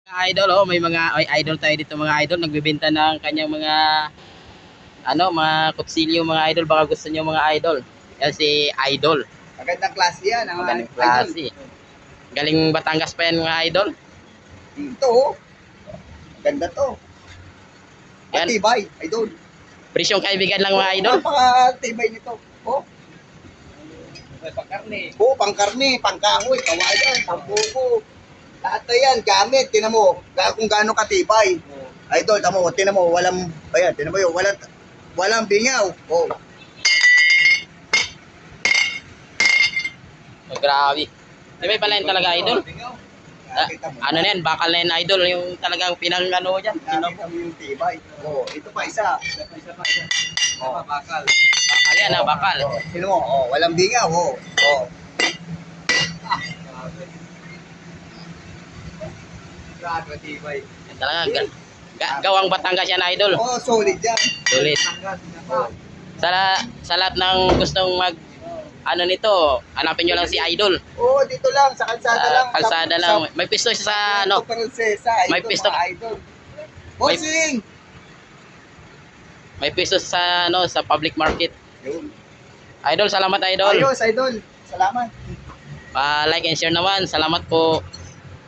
Mga idol, oh, may mga idol tayo dito mga idol, nagbebenta ng kanyang mga mga kutsilyo mga idol, baka gusto niyo mga idol. Yan si Idol. Magandang klase yan, ang Magandang idol. klase. Galing Batangas pa yan mga idol. Ito, oh. Ganda to. Yan. Matibay, idol. Presyong kaibigan lang mga idol. Napakatibay nito. Oh. Pangkarne. Oo, pangkarne, pangkahoy, kawayan, tambuko. Lahat na yan, gamit, tinan mo, kung gaano katibay. Idol, tinan mo, walang, ayan, tinan mo yun, walang bingaw. Oh. Oh, grabe. Di ba pala yun talaga idol? Nakita mo. Ano na yan, bakal na yan idol, yung talagang pinang ano dyan. Nakita mo yung tibay. Oh, ito pa isa. Oh. Bakal yan bakal. Oh, tinan mo, oh, walang bingaw. Oh. Oh. Grabe, tibay. Yan talaga, gawang Batangas yan idol. Oh, solid yan. Sulit. Sa lahat ng gustong nito, hanapin nyo lang si Idol. Oo, dito lang, sa kalsada lang. Kalsada lang. May pisto siya sa Prinsesa, may ito, pisto. mga idol. Bossing! May pisto sa sa public market. Yun. Idol, salamat Idol. Ayos, idol. Salamat. Like and share naman. Salamat po.